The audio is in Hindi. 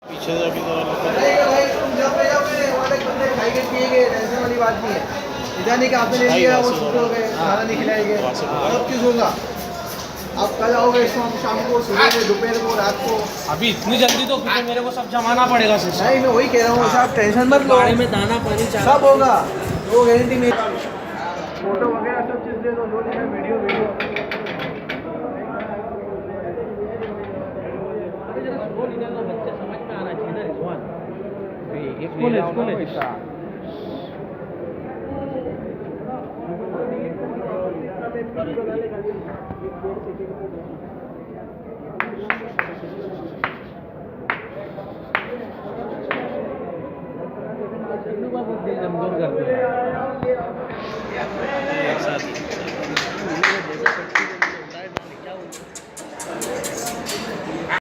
पीछे से अभी नहीं भाई तुम जब वाले बंदे खाएंगे पिएंगे, टेंशन वाली बात नहीं है। इधर नहीं कि आपने ले लिया वो छूट हो गए, खाना नहीं खिलाएंगे, सब चीज़ होगा। आप कल आओगे शाम को, सुबह में, दोपहर को, रात को। अभी इतनी जल्दी तो क्योंकि मेरे को सब जमाना पड़ेगा सर। नहीं मैं वही कह रहा हूँ साहब, टेंशन मत लो, गाड़ी में दाना पानी सब होगा, वो गारंटी मेरी। फोटो वगैरह सब चीज़ दे दो, जो लेना वीडियो वीडियो। बच्चे समझ में आना चाहिए ना रिजवान। स्कूल